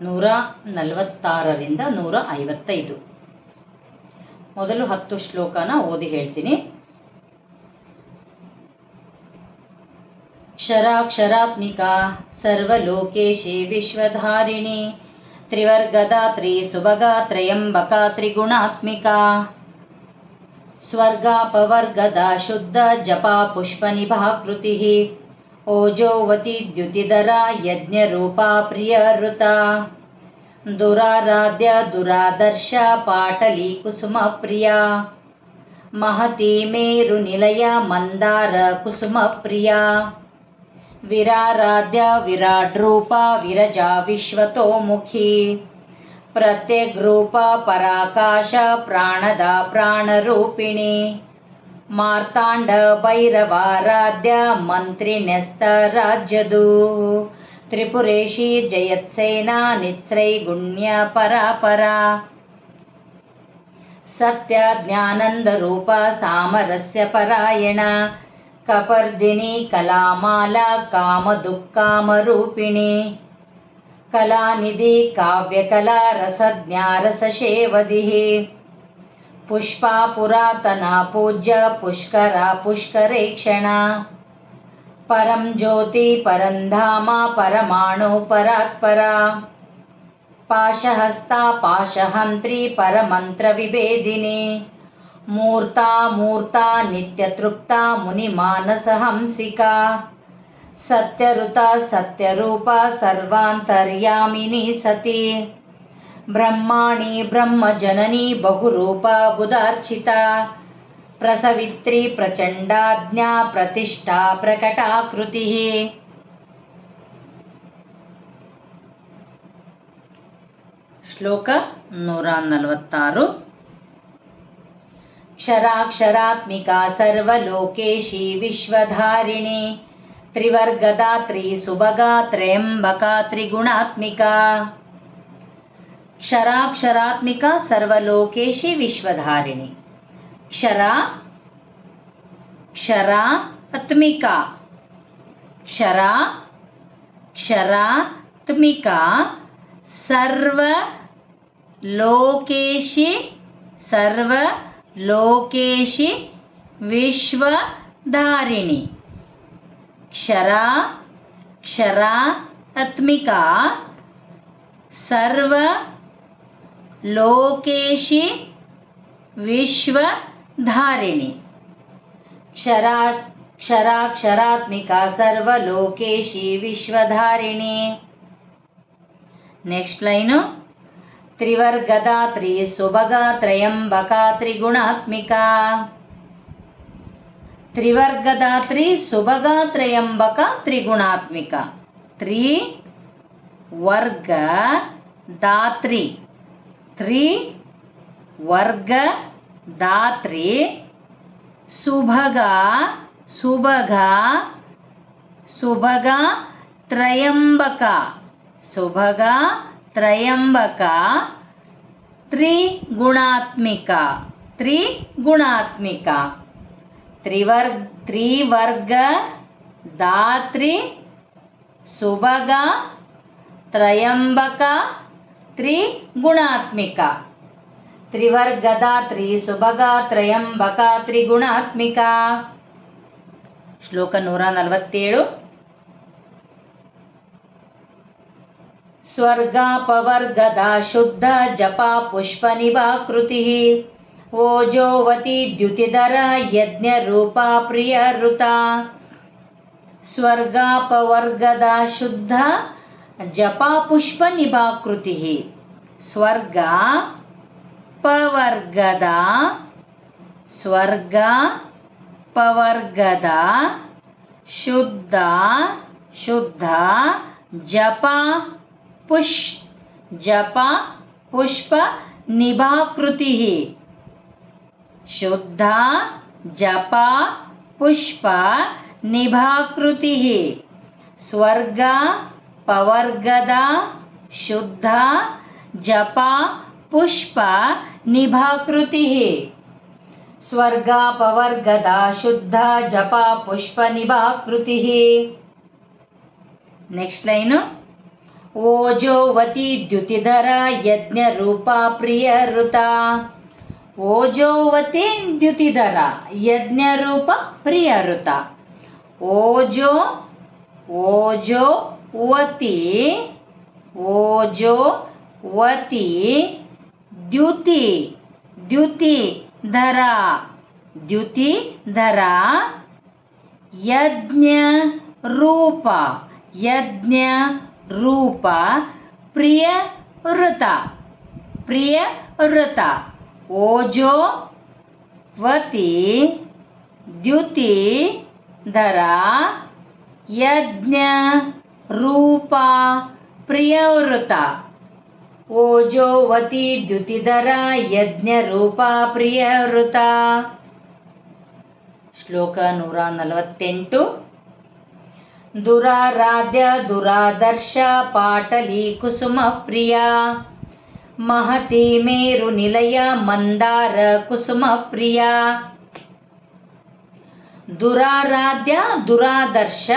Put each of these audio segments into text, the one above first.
146ರಿಂದ 155. ಮೊದಲು 10 ಶ್ಲೋಕನ ಓದಿ ಹೇಳ್ತೀನಿ. ಕ್ಷರಾಕ್ಷರಾತ್ಮಿಕಾ ಸರ್ವಲೋಕೇಶಿ ವಿಶ್ವಧಾರಿಣಿ ತ್ರಿವರ್ಗದಾತ್ರಿ ಸುಭಗಾ ತ್ರಯಂಬಕಾ ತ್ರಿಗುಣಾತ್ಮಿಕಾ ಸ್ವರ್ಗಾಪವರ್ಗದ ಶುದ್ಧ ಜಪಾ ಪುಷ್ಪನಿಭಾಕೃತಿ ಓಜೋವತಿ ದ್ಯುತಿಧರ ಯಜ್ಞರೂಪಾ ಪ್ರಿಯಋತಾ ದುರಾರಾಧ್ಯ ದುರಾದರ್ಶ ಪಾಟಲಿ ಕುಸುಮ ಪ್ರಿಯಾ ಮಹತಿ ಮೇರು ನಿಲಯ ಮಂದಾರ ಕುಸುಮ ಪ್ರಿಯಾ ವಿರಾರಾಧ್ಯ ವಿರಾಟ್ ರೂಪ ವಿರಜಾ ವಿಶ್ವತೋಮುಖಿ ಪ್ರತ್ಯಗ್ರೂಪ ಪರಾಕಾಶ ಪ್ರಾಣದ ಪ್ರಾಣರೂಪಿಣಿ ಮಾರ್ತಾಂಡ ಭೈರವಾರಾಧ್ಯ ಮಂತ್ರಿಣ್ಯಸ್ತ ರಾಜ್ಯದು ತ್ರಿಪುರೇಶಿ ಜಯತ್ಸೇನಾ ನಿತ್ರೈಗುಣ್ಯ ಪರಾಪರಾ ಸತ್ಯ ಜ್ಞಾನಂದ ರೂಪ ಸಾಮರಸ್ಯ ಪರಾಯಣ ಕಪರ್ದಿನಿ ಕಲಾಮಾಲಾ ಕಾಮದುಃಖಾಮರೂಪಿಣಿ ಕಲಾನಿಧಿ ಕಾವ್ಯಕಲಾ ರಸಜ್ಞಾರಸಶೇವದಿ ಪುಷ್ಪಾ ಪುರಾತನ ಪೂಜ್ಯ ಪುಷ್ಕರ ಪುಷ್ಕರೇಕ್ಷಣ ಪರಂ ಜ್ಯೋತಿ ಪರಂಧಾಮ ಪರಮಾಣು ಪರಾತ್ಪರ ಪಾಶಹಸ್ತಾ ಪಾಶಹಂತ್ರಿ ಪರಮಂತ್ರ ವಿಭೇದಿನಿ ಮೂರ್ತಾ ಮೂರ್ತಾ ನಿತ್ಯತೃಪ್ತಾ ಮುನಿಮಾನಸಹಂಸಿಕಾ ಸತ್ಯಋತ ಸತ್ಯರೂಪ ಸರ್ವಾಂತರ್ಯಾಮಿನಿ ಸತಿ ಬ್ರಹ್ಮಾಣಿ ಬ್ರಹ್ಮಜನನಿ ಬಹುರೂಪ ಬುಧಾರ್ಚಿತಾ ಪ್ರಸವಿತ್ರಿ ಪ್ರಚಂಡಾಜ್ಞಾ ಪ್ರತಿಷ್ಠಾ ಪ್ರಕಟಾಕೃತಿ. ಶ್ಲೋಕ 146. ಕ್ಷರಾಕ್ಷರಾತ್ಮಿಕಾ ಸರ್ವಲೋಕೇಶಿ ವಿಶ್ವಧಾರಿಣಿ ತ್ರಿವರ್ಗದಾತ್ರಿ ಸುಭಗಾ ತ್ರಯಂಬಕಾ ತ್ರಿಗುಣಾತ್ಮಿಕಾ ಕ್ಷರಾಕ್ಷರಾತ್ಮಿಕಾ ಸರ್ವಲೋಕೇಶಿ ವಿಶ್ವಧಾರಿಣಿ. ಕ್ಷರ ಕ್ಷರಾತ್ಮಿಕಾ ಕ್ಷರ ಕ್ಷರಾತ್ಮಿಕಾ ಸರ್ವಲೋಕೇಶಿ ಸರ್ವಲೋಕೇಶಿ ವಿಶ್ವಧಾರಿಣಿ. ಕ್ಷರ ಕ್ಷರಾತ್ಮಿಕಾ ಸರ್ವಲೋಕೇಶಿ ವಿಶ್ವಧಾರಿಣಿ. ಕ್ಷರಾಕ್ಷರಾತ್ಮಿಕಾ ಸರ್ವಲೋಕೇಶಿ ವಿಶ್ವಧಾರಿಣಿ. Next line. ತ್ರಿವರ್ಗದಾತ್ರಿ ಸುಭಗಾ ತ್ರಯಂಬಕಾ ತ್ರಿಗುಣಾತ್ಮಿಕಾ ತ್ರಿವರ್ಗದಾತ್ರಿ ಸುಭಗಾ ತ್ರಯಂಬಕಾ ತ್ರಿಗುಣಾತ್ಮಿಕಾ. ತ್ರಿವರ್ಗದಾತ್ರಿ ತ್ರಿವರ್ಗದಾತ್ರಿ ಸುಭಗಾ ಸುಭಗಾ ಸುಭಗಾ ತ್ರಯಂಬಕಾ ಸುಭಗಾ ತ್ರಯಂಬಕಾ ತ್ರಿಗುಣಾತ್ಮಿಕಾ ತ್ರಿಗುಣಾತ್ಮಿಕಾ. ತ್ರಿವರ್ಗದಾತ್ರಿ ಸುಭಗಾ ತ್ರಯಂಬಕಾ ತ್ರಿಗುಣಾತ್ಮಿಕಾ. ತ್ರಿವರ್ಗದಾತ್ರಿ ಸುಭಗಾ ತ್ರಯಂಬಕಾ ತ್ರಿಗುಣಾತ್ಮಿಕಾ. ಶ್ಲೋಕ 147. ಸ್ವರ್ಗಾಪವರ್ಗದ ಶುದ್ಧ ಜಪಾ ಪುಷ್ಪನಿಭಾಕೃತಿ ಓಜೋವತಿ ದ್ಯುತಿಧರ ಯಜ್ಞರೂಪಾ ಪ್ರಿಯಋತಾ. ಸ್ವರ್ಗಾಪವರ್ಗದ ಶುದ್ಧ ಜಪಾ ಪುಷ್ಪನಿಭಾಕೃತಿ. ಸ್ವರ್ಗ ಪವರ್ಗದ ಸ್ವರ್ಗ ಪವರ್ಗದ ಶುದ್ಧ ಶುದ್ಧ ಜಪ ಪುಷ್ಪ ನಿಭಾಕೃತಿ. ಶುದ್ಧ ಜಪ ಪುಷ್ಪ ನಿಭಾಕೃತಿ. ಸ್ವರ್ಗ ಪವರ್ಗದ ಶುದ್ಧ ಜಪ ಪುಷ್ಪ ನಿಭಾಕೃತಿ. ಸ್ವರ್ಗಾಪವರ್ಗದ ಶುದ್ಧ ಜಪ ಪುಷ್ಪ ನಿಭಾಕೃತಿ. Next line. ಓಜೋವತಿ ದ್ಯುತಿಧರ ಯಜ್ಞರೂಪ ಪ್ರಿಯಋತ. ಓಜೋವತಿ ದ್ಯುತಿಧರ ಯಜ್ಞರೂಪ ಪ್ರಿಯಋತ. ಓಜೋವತಿ ದ್ಯುತಿಧರ ಯಜ್ಞರೂಪ ಪ್ರಿಯಋತ. ಓಜೋವತಿ ದ್ಯುತಿಧರ ಯಜ್ಞರೂಪ ಪ್ರಿಯವ್ರತ. ಓಜೋವತಿ ದ್ಯುತಿಧರ ಯಜ್ಞರೂಪ ಪ್ರಿಯವ್ರತ. ಶ್ಲೋಕ 148. ದುರಾರಾಧ್ಯ ದುರಾದರ್ಶ ಪಾಟಲಿ ಕುಸುಮ ಪ್ರಿಯ ಮಹತಿ ಮೇರು ನಿಲಯ ಮಂದಾರ ಕುಸುಮ ಪ್ರಿಯ. ದುರಾರಾಧ್ಯ ದುರಾದರ್ಶ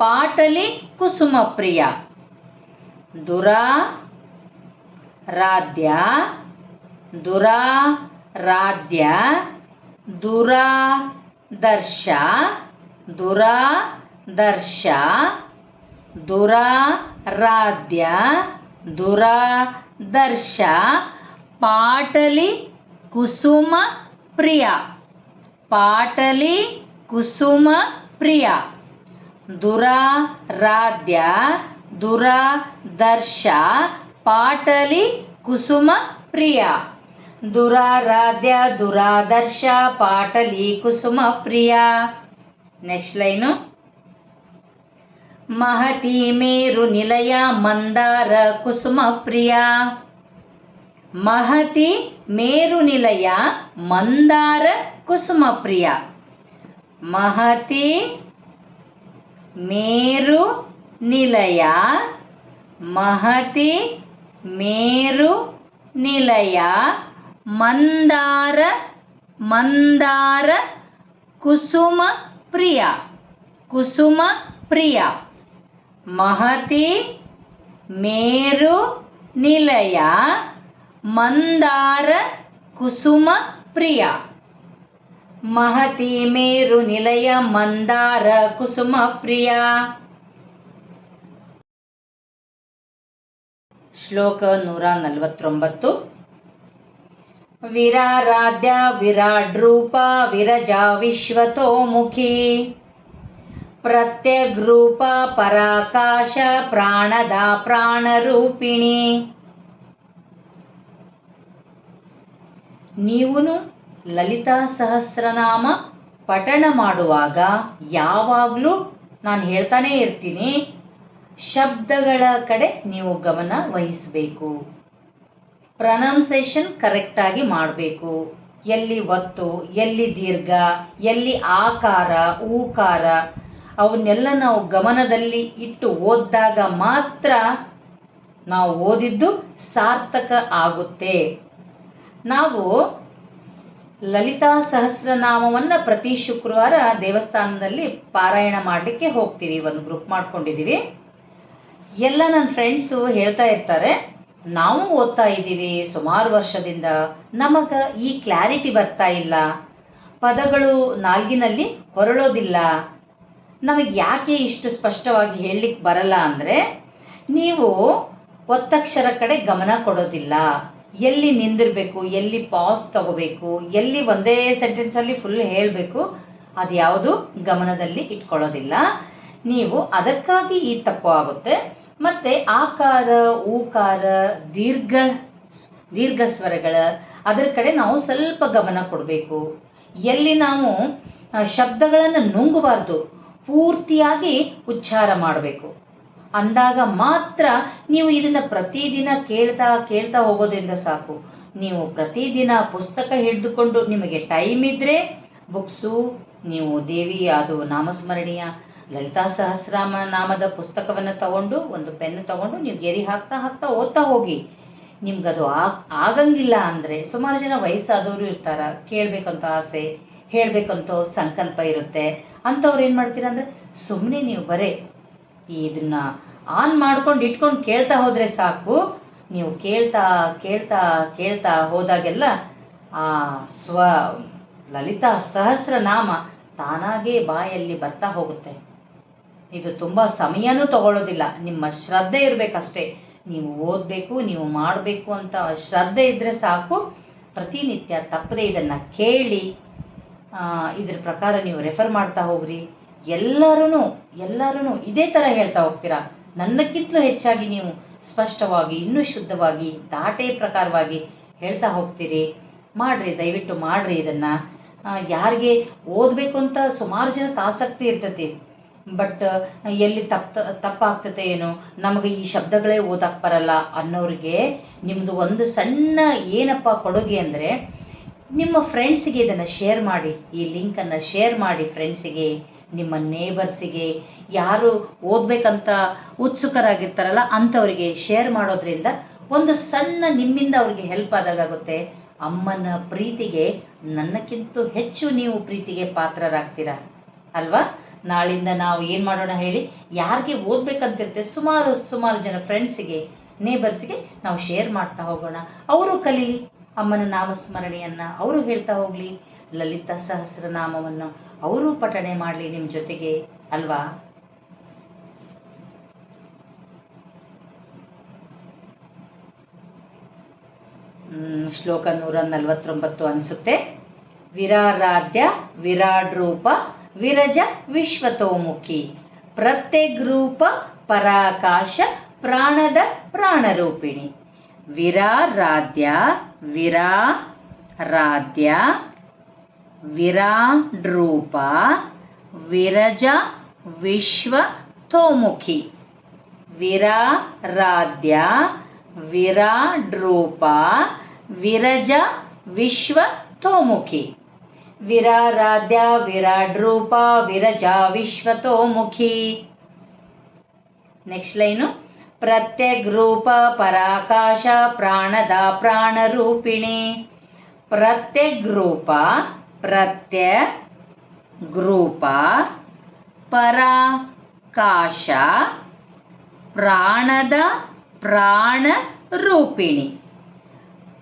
ಪಾಟಲಿ ಕುಸುಮ ಪ್ರಿಯ. ದುರಾರಾಧ್ಯ ದುರಾದರ್ಶ ಪಾಟಲಿ ಕುಸುಮ ಪ್ರಿಯ. ದುರಾರಾಧ್ಯ ದುರಾದರ್ಶ ಪಾಟಲಿ ಕುಸುಮ ಪ್ರಿಯ. ದುರಾರಾಧ್ಯ ದುರಾದರ್ಶ ಪಾಟಲಿ ಕುಸುಮ ಪ್ರಿಯ. Next line. ಮಹತಿ ಮೇರು ನಿಲಯ ಮಂದಾರ ಕುಸುಮ ಪ್ರಿಯ. ಮಹತಿ ಮೇರು ನಿಲಯ ಮಂದಾರ ಕುಸುಮ ಪ್ರಿಯ. ಮಹತಿ ಮೇರು ನಿಲಯ ಮಂದಾರ ಕುಸುಮ ಪ್ರಿಯ. ಮಹತಿ ಮೇರು ನಿಲಯ ಮಂದಾರ ಕುಸುಮ ಪ್ರಿಯ. ಮಹತಿ ಮೇರು ನಿಲಯ ಮಂದಾರ ಕುಸುಮ ಪ್ರಿಯ. ಶ್ಲೋಕ 149. ವಿರಾರಾಧ್ಯ ವಿರಾಡ್ರೂಪ ವಿರಜಾ ವಿಶ್ವತೋಮುಖಿ ಪ್ರತ್ಯಗ್ರೂಪ ಪರಾಕಾಶ ಪ್ರಾಣದ ಪ್ರಾಣರೂಪಿಣಿ. ನೀವು ಲಲಿತಾ ಸಹಸ್ರನಾಮ ಪಠಣ ಮಾಡುವಾಗ ಯಾವಾಗಲೂ ನಾನು ಹೇಳ್ತಾನೇ ಇರ್ತೀನಿ, ಶಬ್ದಗಳ ಕಡೆ ನೀವು ಗಮನ ವಹಿಸಬೇಕು. ಪ್ರೊನೌನ್ಸಿಯೇಷನ್ ಕರೆಕ್ಟಾಗಿ ಮಾಡಬೇಕು. ಎಲ್ಲಿ ಒತ್ತು, ಎಲ್ಲಿ ದೀರ್ಘ, ಎಲ್ಲಿ ಆಕಾರ, ಊಕಾರ ಅವನ್ನೆಲ್ಲ ನಾವು ಗಮನದಲ್ಲಿ ಇಟ್ಟು ಓದಿದಾಗ ಮಾತ್ರ ನಾವು ಓದಿದ್ದು ಸಾರ್ಥಕ ಆಗುತ್ತೆ. ನಾವು ಲಲಿತಾ ಸಹಸ್ರನಾಮವನ್ನು ಪ್ರತಿ ಶುಕ್ರವಾರ ದೇವಸ್ಥಾನದಲ್ಲಿ ಪಾರಾಯಣ ಮಾಡಲಿಕ್ಕೆ ಹೋಗ್ತೀವಿ. ಒಂದು ಗ್ರೂಪ್ ಮಾಡ್ಕೊಂಡಿದ್ದೀವಿ. ಎಲ್ಲ ನನ್ನ ಫ್ರೆಂಡ್ಸು ಹೇಳ್ತಾ ಇರ್ತಾರೆ, ನಾವು ಓದ್ತಾ ಇದ್ದೀವಿ ಸುಮಾರು ವರ್ಷದಿಂದ, ನಮಗೆ ಈ ಕ್ಲಾರಿಟಿ ಬರ್ತಾ ಇಲ್ಲ, ಪದಗಳು ನಾಲ್ಗಿನಲ್ಲಿ ಹೊರಳೋದಿಲ್ಲ, ನಮಗೆ ಯಾಕೆ ಇಷ್ಟು ಸ್ಪಷ್ಟವಾಗಿ ಹೇಳಲಿಕ್ಕೆ ಬರಲ್ಲ ಅಂದರೆ ನೀವು ಒತ್ತಕ್ಷರ ಕಡೆ ಗಮನ ಕೊಡೋದಿಲ್ಲ. ಎಲ್ಲಿ ನಿಂದಿರಬೇಕು, ಎಲ್ಲಿ ಪಾಸ್ ತಗೋಬೇಕು, ಎಲ್ಲಿ ಒಂದೇ ಸೆಂಟೆನ್ಸಲ್ಲಿ ಫುಲ್ ಹೇಳಬೇಕು, ಅದು ಯಾವುದು ಗಮನದಲ್ಲಿ ಇಟ್ಕೊಳ್ಳೋದಿಲ್ಲ ನೀವು. ಅದಕ್ಕಾಗಿ ಈ ತಪ್ಪು ಆಗುತ್ತೆ. ಮತ್ತು ಆಕಾರ, ಊಕಾರ, ದೀರ್ಘ ಸ್ವರಗಳ ಅದರ ಕಡೆ ನಾವು ಸ್ವಲ್ಪ ಗಮನ ಕೊಡಬೇಕು. ಎಲ್ಲಿ ನಾವು ಶಬ್ದಗಳನ್ನು ನುಂಗಬಾರ್ದು, ಪೂರ್ತಿಯಾಗಿ ಉಚ್ಚಾರ ಮಾಡಬೇಕು. ಅಂದಾಗ ಮಾತ್ರ ನೀವು ಇದನ್ನು ಪ್ರತಿದಿನ ಕೇಳ್ತಾ ಹೋಗೋದ್ರಿಂದ ಸಾಕು. ನೀವು ಪ್ರತಿದಿನ ಪುಸ್ತಕ ಹಿಡಿದುಕೊಂಡು ನಿಮಗೆ ಟೈಮ್ ಇದ್ದರೆ ಬುಕ್ಸು, ನೀವು ದೇವಿ ಅದು ನಾಮಸ್ಮರಣೀಯ ಲಲಿತಾ ಸಹಸ್ರಾಮ ನಾಮದ ಪುಸ್ತಕವನ್ನು ತಗೊಂಡು, ಒಂದು ಪೆನ್ ತಗೊಂಡು ನೀವು ಗೆರೆ ಹಾಕ್ತಾ ಓದ್ತಾ ಹೋಗಿ. ನಿಮ್ಗದು ಆಗಂಗಿಲ್ಲ ಅಂದರೆ, ಸುಮಾರು ಜನ ವಯಸ್ಸಾದವರು ಇರ್ತಾರೆ, ಕೇಳಬೇಕಂತ ಆಸೆ, ಹೇಳಬೇಕಂತ ಸಂಕಲ್ಪ ಇರುತ್ತೆ. ಅಂಥವ್ರು ಏನು ಮಾಡ್ತೀರ ಅಂದರೆ ಸುಮ್ಮನೆ ನೀವು ಇದನ್ನು ಆನ್ ಮಾಡ್ಕೊಂಡು ಇಟ್ಕೊಂಡು ಕೇಳ್ತಾ ಹೋದರೆ ಸಾಕು. ನೀವು ಕೇಳ್ತಾ ಕೇಳ್ತಾ ಕೇಳ್ತಾ ಹೋದಾಗೆಲ್ಲ ಆ ಲಲಿತಾ ಸಹಸ್ರನಾಮ ತಾನಾಗೇ ಬಾಯಲ್ಲಿ ಬರ್ತಾ ಹೋಗುತ್ತೆ. ಇದು ತುಂಬ ಸಮಯನೂ ತಗೊಳ್ಳೋದಿಲ್ಲ, ನಿಮ್ಮ ಶ್ರದ್ಧೆ ಇರಬೇಕಷ್ಟೇ. ನೀವು ಓದಬೇಕು, ನೀವು ಮಾಡಬೇಕು ಅಂತ ಶ್ರದ್ಧೆ ಇದ್ದರೆ ಸಾಕು. ಪ್ರತಿನಿತ್ಯ ತಪ್ಪದೆ ಇದನ್ನು ಕೇಳಿ ಇದ್ರ ಪ್ರಕಾರ ನೀವು ರೆಫರ್ ಮಾಡ್ತಾ ಹೋಗ್ರಿ. ಎಲ್ಲರೂ ಇದೇ ಥರ ಹೇಳ್ತಾ ಹೋಗ್ತೀರಾ. ನನ್ನಕ್ಕಿಂತಲೂ ಹೆಚ್ಚಾಗಿ ನೀವು ಸ್ಪಷ್ಟವಾಗಿ, ಇನ್ನೂ ಶುದ್ಧವಾಗಿ, ದಾಟೆ ಪ್ರಕಾರವಾಗಿ ಹೇಳ್ತಾ ಹೋಗ್ತೀರಿ. ಮಾಡಿರಿ, ದಯವಿಟ್ಟು ಮಾಡಿರಿ ಇದನ್ನು. ಯಾರಿಗೆ ಓದಬೇಕು ಅಂತ ಸುಮಾರು ಜನಕ್ಕೆ ಆಸಕ್ತಿ ಇರ್ತೈತಿ, ಬಟ್ ಎಲ್ಲಿ ತಪ್ಪಾಗ್ತತೆ ಏನೋ, ನಮಗೆ ಈ ಶಬ್ದಗಳೇ ಓದಕ್ಕೆ ಬರಲ್ಲ ಅನ್ನೋರಿಗೆ ನಿಮ್ಮದು ಒಂದು ಸಣ್ಣ ಏನಪ್ಪ ಕೊಡುಗೆ ಅಂದರೆ, ನಿಮ್ಮ ಫ್ರೆಂಡ್ಸಿಗೆ ಇದನ್ನು ಶೇರ್ ಮಾಡಿ. ಈ ಲಿಂಕನ್ನು ಶೇರ್ ಮಾಡಿ ಫ್ರೆಂಡ್ಸಿಗೆ, ನಿಮ್ಮ ನೇಬರ್ಸಿಗೆ, ಯಾರು ಓದಬೇಕಂತ ಉತ್ಸುಕರಾಗಿರ್ತಾರಲ್ಲ ಅಂಥವರಿಗೆ ಶೇರ್ ಮಾಡೋದ್ರಿಂದ ಒಂದು ಸಣ್ಣ ನಿಮ್ಮಿಂದ ಅವ್ರಿಗೆ ಹೆಲ್ಪ್ ಆದಾಗುತ್ತೆ. ಅಮ್ಮನ ಪ್ರೀತಿಗೆ ನನ್ನಕ್ಕಿಂತ ಹೆಚ್ಚು ನೀವು ಪ್ರೀತಿಗೆ ಪಾತ್ರರಾಗ್ತೀರಾ ಅಲ್ವಾ? ನಾಳಿಂದ ನಾವು ಏನು ಮಾಡೋಣ ಹೇಳಿ, ಯಾರಿಗೆ ಓದಬೇಕಂತಿರುತ್ತೆ ಸುಮಾರು ಜನ ಫ್ರೆಂಡ್ಸಿಗೆ, ನೇಬರ್ಸಿಗೆ ನಾವು ಶೇರ್ ಮಾಡ್ತಾ ಹೋಗೋಣ. ಅವರು ಕಲೀಲಿ ಅಮ್ಮನ ನಾಮಸ್ಮರಣೆಯನ್ನು, ಅವರು ಹೇಳ್ತಾ ಹೋಗಲಿ ಲಲಿತಾ ಸಹಸ್ರನಾಮವನ್ನು, ಅವರು ಪಠಣೆ ಮಾಡಲಿ ನಿಮ್ಮ ಜೊತೆಗೆ ಅಲ್ವಾ? ಶ್ಲೋಕ 149 ಅನಿಸುತ್ತೆ. ವಿರಾರಾಧ್ಯ ವಿರಾಡ್ ರೂಪ ವಿರಜ ವಿಶ್ವತೋಮುಖಿ ಪ್ರತ್ಯಗ್ ರೂಪ ಪರಾಕಾಶ ಪ್ರಾಣದ ಪ್ರಾಣರೂಪಿಣಿ. ವಿರಾರಾಧ್ಯ ವಿರಾಡ್ ರೂಪ ವಿರಜ ವಿಶ್ವತೋಮುಖಿ. ವಿರಾರಾಧ್ಯ ವಿರಾಡ್ ರೂಪ ವಿರಜ ವಿಶ್ವತೋಮುಖಿ. ವಿರಾರಾಧ್ಯ ವಿರಾಡ್ ರೂಪ ವಿರಜ ವಿಶ್ವತೋಮುಖಿ. Next line. ಪ್ರತ್ಯಗ್ ರೂಪ ಪರಾಕಾಶ ಪ್ರಾಣದ ಪ್ರಾಣರೂಪಿಣಿ. ಪ್ರತ್ಯಗ್ ರೂಪ ಪರಾಕಾಶ ಪ್ರಾಣದ ಪ್ರಾಣರೂಪಿಣಿ.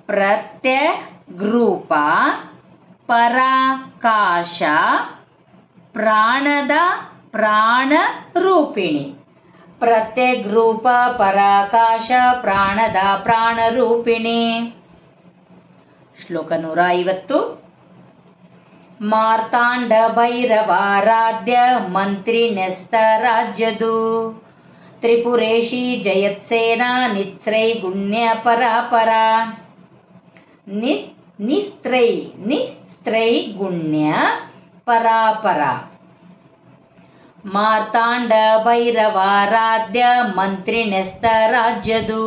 ಪ್ರತ್ಯಗ್ ರೂಪ ಪರಾಕಾಶ ಪ್ರಾಣದ ಪ್ರಾಣರೂಪಿಣಿ. ಪ್ರತ್ಯಗ್ ರೂಪ ಪರಾಕಾಶ ಪ್ರಾಣದ ಪ್ರಾಣರೂಪಿಣಿ. ಶ್ಲೋಕ 150. ಮಾರ್ತಾಂಡ ಭೈರವಾರಾಧ್ಯ ಮಂತ್ರಿ ನೆಸ್ತ ರಾಜ್ಯದು ತ್ರಿಪುರೇಶಿ ಜಯತ್ಸೇನಾ ನಿತ್ರೈ ಗುಣ್ಯ ಪರಾಪರ. ನಿಸ್ತ್ರೈ ಗುಣ್ಯ ಪರಾಪರ. ಮಾರ್ತಾಂಡ ಭೈರವಾರಾಧ್ಯ ಮಂತ್ರಿ ನೆಸ್ತ ರಾಜ್ಯದು.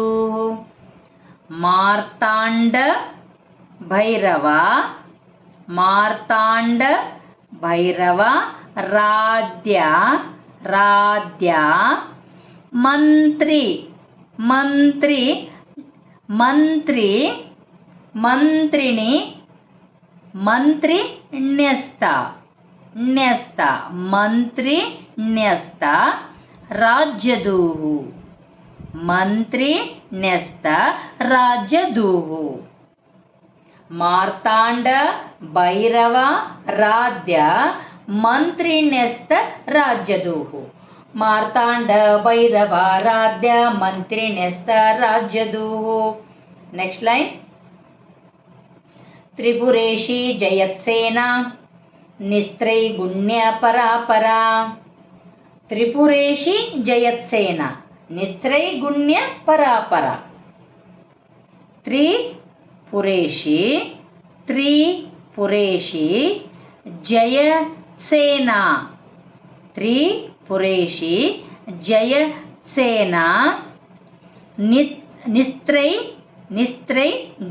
ಮಾರ್ತಾಂಡ ಭೈರವ ರಾಧ್ಯ ಮಂತ್ರಿಣಿ ನ್ಯಸ್ತ ರಾಜ್ಯದೂಹು. ಮಂತ್ರಿ ನ್ಯಸ್ತ ರಾಜ್ಯದೂಹು. ಮಾರ್ತಾಂಡ ಭೈರವ ರಾಧ್ಯ ಮಂತ್ರಿ ನ್ಯಸ್ತ ರಾಜ್ಯದೂಹು. ಮಾರ್ತಾಂಡ ಭೈರವ ರಾಧ್ಯ ಮಂತ್ರಿ ನ್ಯಸ್ತ ರಾಜ್ಯದೂಹು. Next line. ತ್ರಿಪುರೇಶಿ ಜಯತ್ಸೇನಾ ನಿಸ್ತ್ರೈ ಗುಣ್ಯ ಪರಾಪರ. ತ್ರಿಪುರೇಶಿ ಜಯತ್ಸೇನಾ ನಿಸ್ತ್ರೈ ಗುಣ್ಯ ಪರಾಪರ. ತ್ರಿಪುರೇಶಿ ಜಯತ್ಸೇನಾ. ತ್ರಿಪುರೇಶಿ ಜಯತ್ಸೇನಾ ನಿಸ್ತ್ರೈ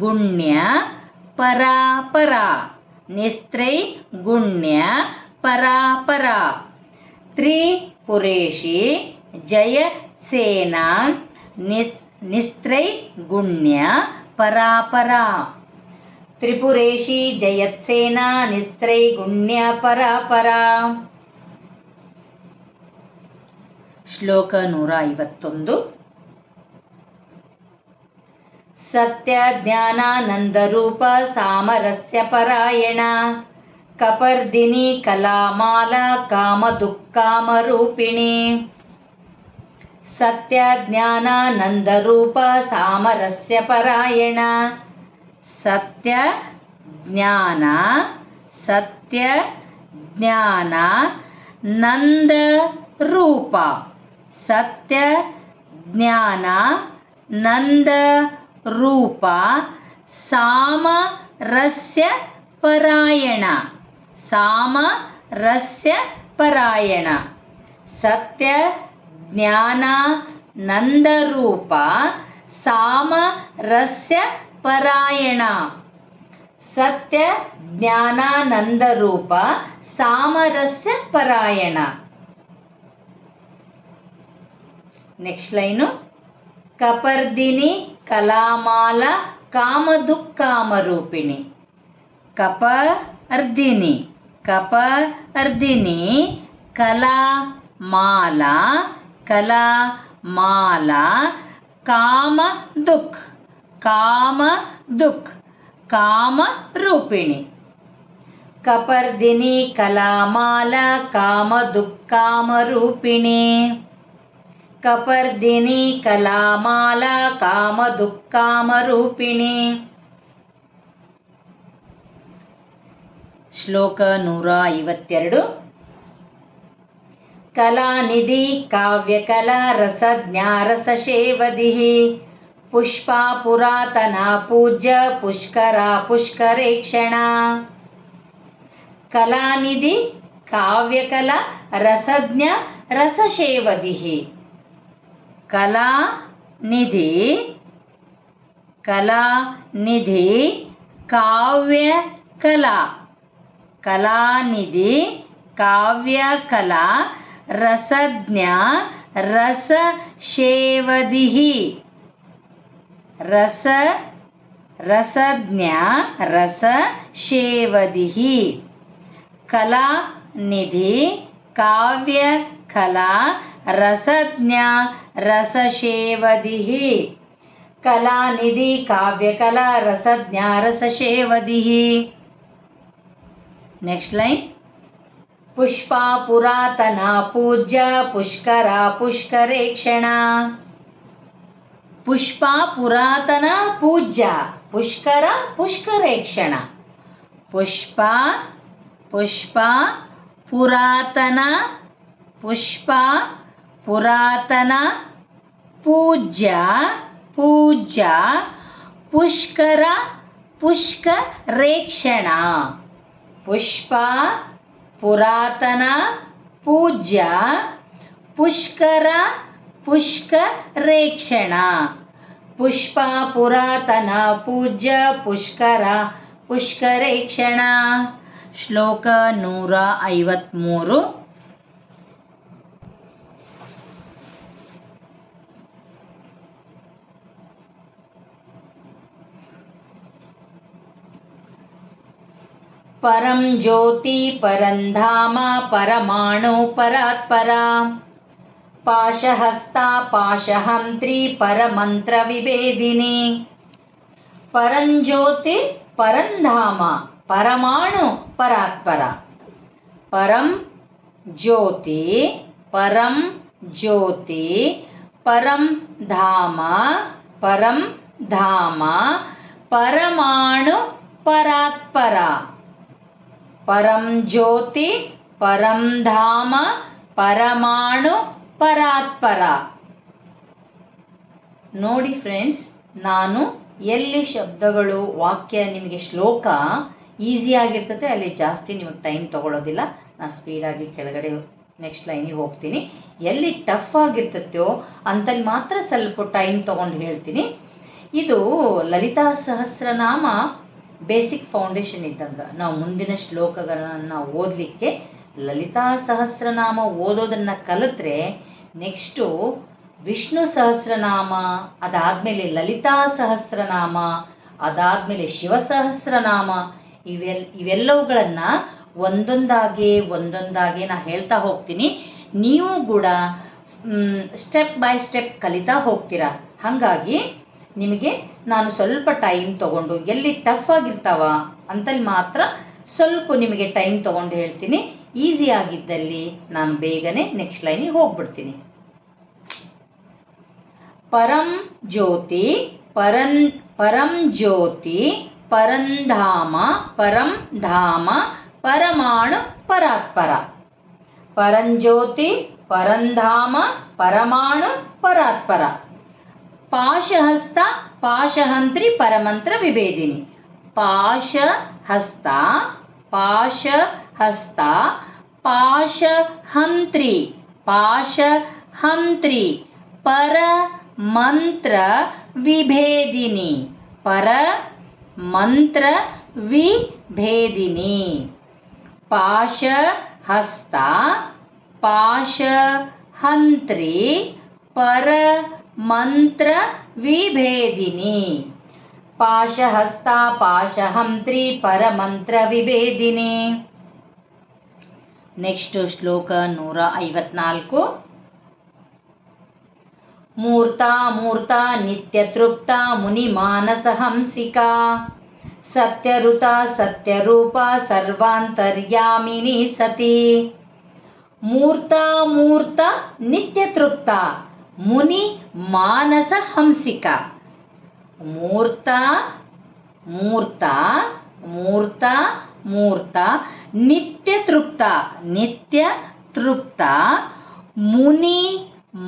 ಗುಣ್ಯ ಪರಾಪರ. ನಿಸ್ತ್ರೈ ಗುಣ್ಯ ಪರಾಪರ. ತ್ರಿಪುರೇಶಿ ಜಯತ್ಸೇನಾ ನಿಸ್ತ್ರೈ ಗುಣ್ಯ ಪರಾಪರ. ತ್ರಿಪುರೇಶಿ ಜಯತ್ಸೇನಾ ನಿಸ್ತ್ರೈ ಗುಣ್ಯ ಪರಾಪರ. ಶ್ಲೋಕ 151. ಸತ್ಯ ಜ್ಞಾನಾನಂದರೂಪ ಸಾಮರಸ್ಯ ಪರಾಯಣ ಕಪರ್ದಿನಿ ಕಲಾಮಾಲಾ ಕಾಮದುಃಖಾಮರೂಪಿಣಿ. ಸತ್ಯ ಜ್ಞಾನಾನಂದರೂಪ ಸಾಮರಸ್ಯ ಪರಾಯಣ. ಸತ್ಯ ಜ್ಞಾನ ನಂದ ರೂಪ. ಸತ್ಯ ಜ್ಞಾನ ನಂದ ರೂಪ ಸಾಮರಸ್ಯ ಪರಾಯಣ. ಸಾಮರಸ್ಯ ಪರಾಯಣ. ಸತ್ಯ ಜ್ಞಾನ ನಂದ ರೂಪ ಸಾಮರಸ್ಯ ಪರಾಯಣ. ಸತ್ಯ ಜ್ಞಾನಾನಂದ ರೂಪ ಸಾಮರಸ್ಯ ಪರಾಯಣ. Next line. ಕಪರ್ದಿನಿ ಕಲಾಮಾಲಾ ಕಾಮದುಃಖಾಮರೂಪಿಣಿ. ಕಪರ್ದಿನಿ ಕಲಾಮಾಲಾ ಕಾಮದುಃಖ ಕಾಮರೂಪಿಣಿ. ಕಪರ್ದಿನಿ ಕಲಾಮಾಲಾ ಕಾಮದುಃಖಾಮರೂಪಿಣಿ. ಕಪರ್ದಿನಿ ಕಲಾಮಾಲಾ ಕಾಮದುಃಖಾಮರೂಪಿಣಿ. ಶ್ಲೋಕ 152. ಕಲಾನಿಧಿ ಕಾವ್ಯಕಲಾ ರಸಜ್ಞಾರಸಶೇವದಿಃ ಪುಷ್ಪಾ ಪುರಾತನ ಪೂಜ್ಯ ಪುಷ್ಕರ ಪುಷ್ಕರೇಕ್ಷಣ. ಕಲಾನಿಧಿ ಕಾವ್ಯಕಲಾ ರಸಜ್ಞ ರಸಶೇವದಿಃ. ಕಲಾನಿಧಿ ಕಾವ್ಯಕಲಾ ರಸಜ್ಞ ರಸಶೇವದಿಃ. ರಸಜ್ಞ ರಸಶೇವದಿಃ. ಕಲಾನಿಧಿ ಕಾವ್ಯಕಲಾ ರಸಜ್ಞ ರಸಶೇವದಿಃ. ಕಲಾನಿಧಿ ಕಾವ್ಯಕಲಾ ರಸಜ್ಞ ರಸಶೇವದಿಃ. Next line. ಪುಷ್ಪಾ ಪುರಾತನ ಪೂಜ್ಯ ಪುಷ್ಕರ ಪುಷ್ಕರೇಕ್ಷಣ. ಪುಷ್ಪಾ ಪುರಾತನ ಪೂಜ್ಯ ಪುಷ್ಕರ ಪುಷ್ಕರೇಕ್ಷಣ. ಪುಷ್ಪ ಪುರಾತನ ಪೂಜ್ಯ ಪುಷ್ಕರ ಪುಷ್ಕರೇಕ್ಷಣ. ಪುಷ್ಪ ಪುರಾತನ ಪೂಜ್ಯ ಪುಷ್ಕರ ಪುಷ್ಕರೇಕ್ಷಣ. ಪುಷ್ಪ ಪುರಾತನ ಪೂಜ್ಯ ಪುಷ್ಕರ ಪುಷ್ಕರೇಕ್ಷಣ. ಶ್ಲೋಕ 153. ಪರಂ ಜ್ಯೋತಿ ಪರಂಧಾಮ ಪರಮಾಣು ಪರಾತ್ಪರ ಪಾಶಹಸ್ತಾ ಪಾಶಹಂತ್ರಿ ಪರಮಂತ್ರ ವಿಭೇದಿನಿ. ಪರಂಜ್ಯೋತಿ ಪರಂಧಾಮ ಪರಮಾಣು ಪರಾತ್ಪರ. ಪರಂ ಜ್ಯೋತಿ ಪರಂ ಧಾಮ ಪರಮಾಣು ಪರಾತ್ಪರ. ಪರಂ ಜ್ಯೋತಿ ಪರಂ ಧಾಮ ಪರಮಾಣು ಪರಾತ್ಪರ. ನೋಡಿ ಫ್ರೆಂಡ್ಸ್, ನಾನು ಎಲ್ಲಿ ಶಬ್ದಗಳು ವಾಕ್ಯ ನಿಮಗೆ ಶ್ಲೋಕ ಈಸಿ ಆಗಿರ್ತದೆ ಅಲ್ಲಿ ಜಾಸ್ತಿ ನಿಮಗೆ ಟೈಮ್ ತಗೊಳ್ಳೋದಿಲ್ಲ. ನಾನು ಸ್ಪೀಡಾಗಿ ಕೆಳಗಡೆ ನೆಕ್ಸ್ಟ್ ಲೈನಿಗೆ ಹೋಗ್ತೀನಿ. ಎಲ್ಲಿ ಟಫ್ ಆಗಿರ್ತೈತೋ ಅಂತಲ್ಲಿ ಮಾತ್ರ ಸ್ವಲ್ಪ ಟೈಮ್ ತೊಗೊಂಡು ಹೇಳ್ತೀನಿ. ಇದು ಲಲಿತಾ ಸಹಸ್ರನಾಮ ಬೇಸಿಕ್ ಫೌಂಡೇಶನ್ ಇದ್ದಂಗೆ. ನಾವು ಮುಂದಿನ ಶ್ಲೋಕಗಳನ್ನು ಓದಲಿಕ್ಕೆ ಲಲಿತಾ ಸಹಸ್ರನಾಮ ಓದೋದನ್ನು ಕಲಿತ್ರೆ ನೆಕ್ಸ್ಟು ವಿಷ್ಣು ಸಹಸ್ರನಾಮ, ಅದಾದಮೇಲೆ ಲಲಿತಾ ಸಹಸ್ರನಾಮ, ಅದಾದಮೇಲೆ ಶಿವ ಸಹಸ್ರನಾಮ, ಇವೆಲ್ಲವುಗಳನ್ನು ಒಂದೊಂದಾಗಿ ನಾನು ಹೇಳ್ತಾ ಹೋಗ್ತೀನಿ. ನೀವು ಕೂಡ ಸ್ಟೆಪ್ ಬೈ ಸ್ಟೆಪ್ ಕಲಿತಾ ಹೋಗ್ತೀರಾ. ಹಾಗಾಗಿ ನಿಮಗೆ ನಾನು ಸ್ವಲ್ಪ ಟೈಮ್ ತೊಗೊಂಡು ಎಲ್ಲಿ ಟಫ್ ಆಗಿರ್ತಾವ ಅಂತಲ್ಲಿ ಮಾತ್ರ ಸ್ವಲ್ಪ ನಿಮಗೆ ಟೈಮ್ ತೊಗೊಂಡು ಹೇಳ್ತೀನಿ. ಈಸಿ ಆಗಿದ್ದಲ್ಲಿ ನಾನು ಬೇಗನೆ ನೆಕ್ಸ್ಟ್ ಲೈನಿಗೆ ಹೋಗ್ಬಿಡ್ತೀನಿ. ಪರಂ ಜ್ಯೋತಿ ಪರಂ ಜ್ಯೋತಿ ಪರಂಧಾಮ ಪರಂ ಧಾಮ ಪರಮಾಣು ಪರಾತ್ಪರ. ಪರಂಜ್ಯೋತಿ ಪರಂಧಾಮ ಪರಮಾಣು ಪರಾತ್ಪರ. ಪಾಶಹಸ್ತ ಪಾಶಹಂತ್ರಿ ಪರಮಂತ್ರ ವಿಭೇದಿನಿ. ಪಾಶಹಸ್ತ ಪಾಶಹಸ್ತ ಪಾಶಹಂತ್ರಿ ಪಾಶಹಂತ್ರಿ ಪರಮಂತ್ರ ವಿಭೇದಿನಿ. ಪರಮಂತ್ರ ವಿಭೇದಿನಿ. ಪಾಶಹಸ್ತ ಪಾಶಹಂತ್ರಿ ಪರಮಂತ್ರ ವಿಭೇದಿನಿ. ಪಾಶಹಸ್ತ ಪಾಶಹಂತ್ರಿ ಪರಮಂತ್ರ ವಿಭೇದಿನಿ. ನೆಕ್ಸ್ಟ್ ಶ್ಲೋಕ 154. ಮೂರ್ತಾ ಮೂರ್ತಾ ನಿತ್ಯತೃಪ್ತ ಮುನಿಮಾನಸ ಹಂಸಿಕಾ ಸತ್ಯಋತ ಸತ್ಯರೂಪ ಸರ್ವಾಂತರ್ಯಾಮಿನಿ ಸತಿ. ಮೂರ್ತಾ ಮೂರ್ತ ನಿತ್ಯತೃಪ್ತ ಮುನಿ ಮಾನಸ ಹಂಸಿಕಾ. ಮೂರ್ತ ಮೂರ್ತ ಮೂರ್ತ ಮೂರ್ತ ನಿತ್ಯತೃಪ್ತ ನಿತ್ಯತೃಪ್ತ ಮುನಿ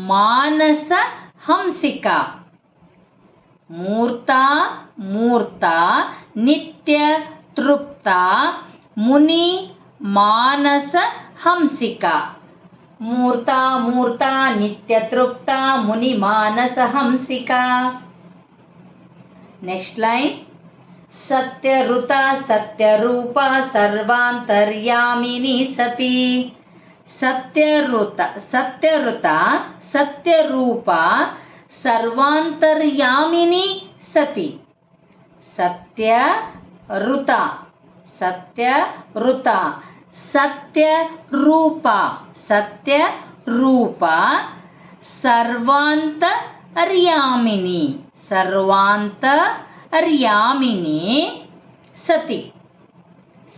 ಮಾನಸ ಹಂಸಿಕಾ. ಮೂರ್ತ ಮೂರ್ತ ನಿತ್ಯತೃಪ್ತ ಮುನಿ ಮಾನಸ ಹಂಸಿಕಾ. ಮೂರ್ತ ಮೂರ್ತ ನಿತ್ಯತೃಪ್ತ ಮುನಿ ಮಾನಸ ಹಂಸಿಕಾ. Next line. ಸತ್ಯಋತ ಸತ್ಯರೂಪ ಸರ್ವಾಂತರ್ಯಾಮಿನಿ ಸತಿ. ಸತ್ಯಋತ ಸತ್ಯಋತ ಸತ್ಯರೂಪ ಸರ್ವಾಂತರ್ಯಾಮಿನಿ ಸತಿ. ಸತ್ಯಋತ ಸತ್ಯಋತ ಸತ್ಯರೂಪ ಸತ್ಯರೂಪ ಸರ್ವಾಂತರ್ಯಾಮಿನಿ ಸರ್ವಾಂತರ್ಯಾಮಿನಿ ಸತಿ.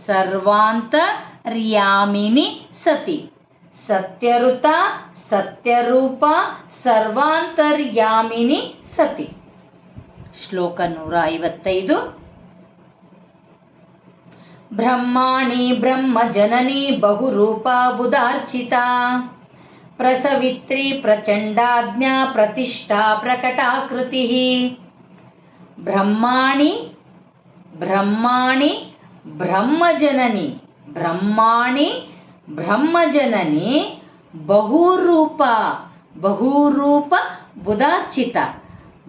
ಸರ್ವಾಂತರ್ಯಾಮಿನಿ ಸತಿ. ಸತ್ಯಋತ ಸತ್ಯರೂಪ ಸರ್ವಾಂತರ್ಯಾಮಿನಿ ಸತಿ. ಶ್ಲೋಕ 155. ಬ್ರಹ್ಮಾಣಿ ಬ್ರಹ್ಮಜನನಿ ಬಹುರೂಪಾ ಬುಧಾರ್ಚಿತಾ ಪ್ರಸವಿತ್ರಿ ಪ್ರಚಂಡಾಜ್ಞಾ ಪ್ರತಿಷ್ಠಾ ಪ್ರಕಟಾಕೃತಿ. ಬ್ರಹ್ಮಾಣಿ ಬ್ರಹ್ಮಾಣಿ ಬ್ರಹ್ಮಜನನಿ ಬ್ರಹ್ಮಾಣಿ ಬ್ರಹ್ಮಜನನಿ ಬಹುರೂಪ ಬಹುರೂಪ ಬುಧಾರ್ಚಿತ.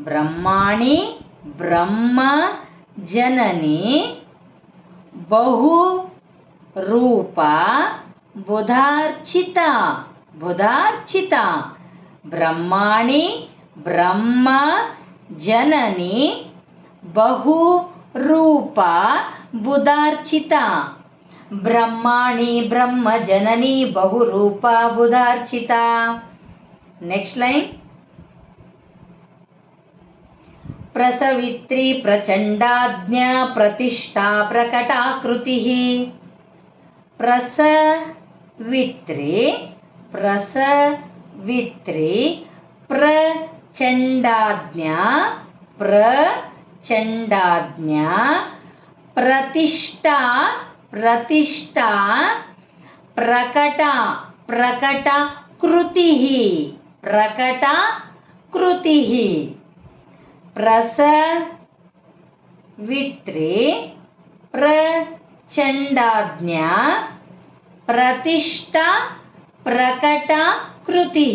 ಬ್ರಹ್ಮಾಣಿ ಬ್ರಹ್ಮ ಜನನಿ ಬಹು ರೂಪ ಬುಧಾರ್ಚಿತ ಬುಧಾರ್ಚಿತ. ಬ್ರಹ್ಮಾಣಿ ಬ್ರಹ್ಮ ಜನನಿ ಬಹು ರೂಪ ಬುಧಾರ್ಚಿತ. ಬ್ರಹ್ಮಾಣಿ ಬ್ರಹ್ಮ ಜನನಿ ಬಹು ರೂಪ ಬುಧಾರ್ಚಿತ. Next line. ಪ್ರಸವಿತ್ರಿ ಪ್ರಚಂಡಾಜ್ಞಾ ಪ್ರತಿಷ್ಠಾ ಪ್ರಕಟಾಕೃತಿ. ಪ್ರಸವಿತ್ರಿ ಪ್ರಸವಿತ್ರಿ ಪ್ರಚಂಡಾಜ್ಞಾ ಪ್ರಚಂಡಾಜ್ಞಾ ಪ್ರತಿಷ್ಠಾ ಪ್ರತಿಷ್ಠಾ ಪ್ರಕಟ ಪ್ರಕಟ ಕೃತಿ ಪ್ರಕಟ ಕೃತಿ. ಪ್ರಸವಿತ್ರಿ ಪ್ರಚಂಡಾಜ್ಞಾ ಪ್ರತಿಷ್ಠಾ ಪ್ರಕಟ ಕೃತಿ.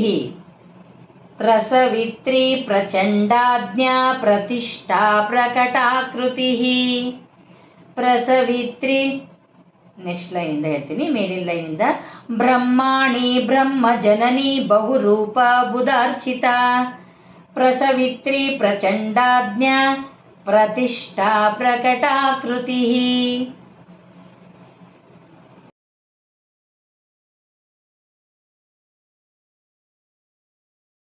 ಪ್ರಸವಿತ್ರಿ ಪ್ರಚಂಡಾಜ್ಞಾ ಪ್ರತಿಷ್ಠಾ ಪ್ರಕಟಾಕೃತಿ. ಪ್ರಸವಿತ್ರಿ. ನೆಕ್ಸ್ಟ್ ಲೈನಿಂದ ಹೇಳ್ತೀನಿ, ಮೇಲಿನ ಲೈನಿಂದ. ಬ್ರಹ್ಮಾಣಿ ಬ್ರಹ್ಮ ಜನನಿ ಬಹುರೂಪ ಬುಧಾರ್ಚಿತ ಪ್ರಸವಿತ್ರಿ ಪ್ರಚಂಡಾಜ್ಞಾ ಪ್ರತಿಷ್ಠಾ ಪ್ರಕಟಾಕೃತಿ.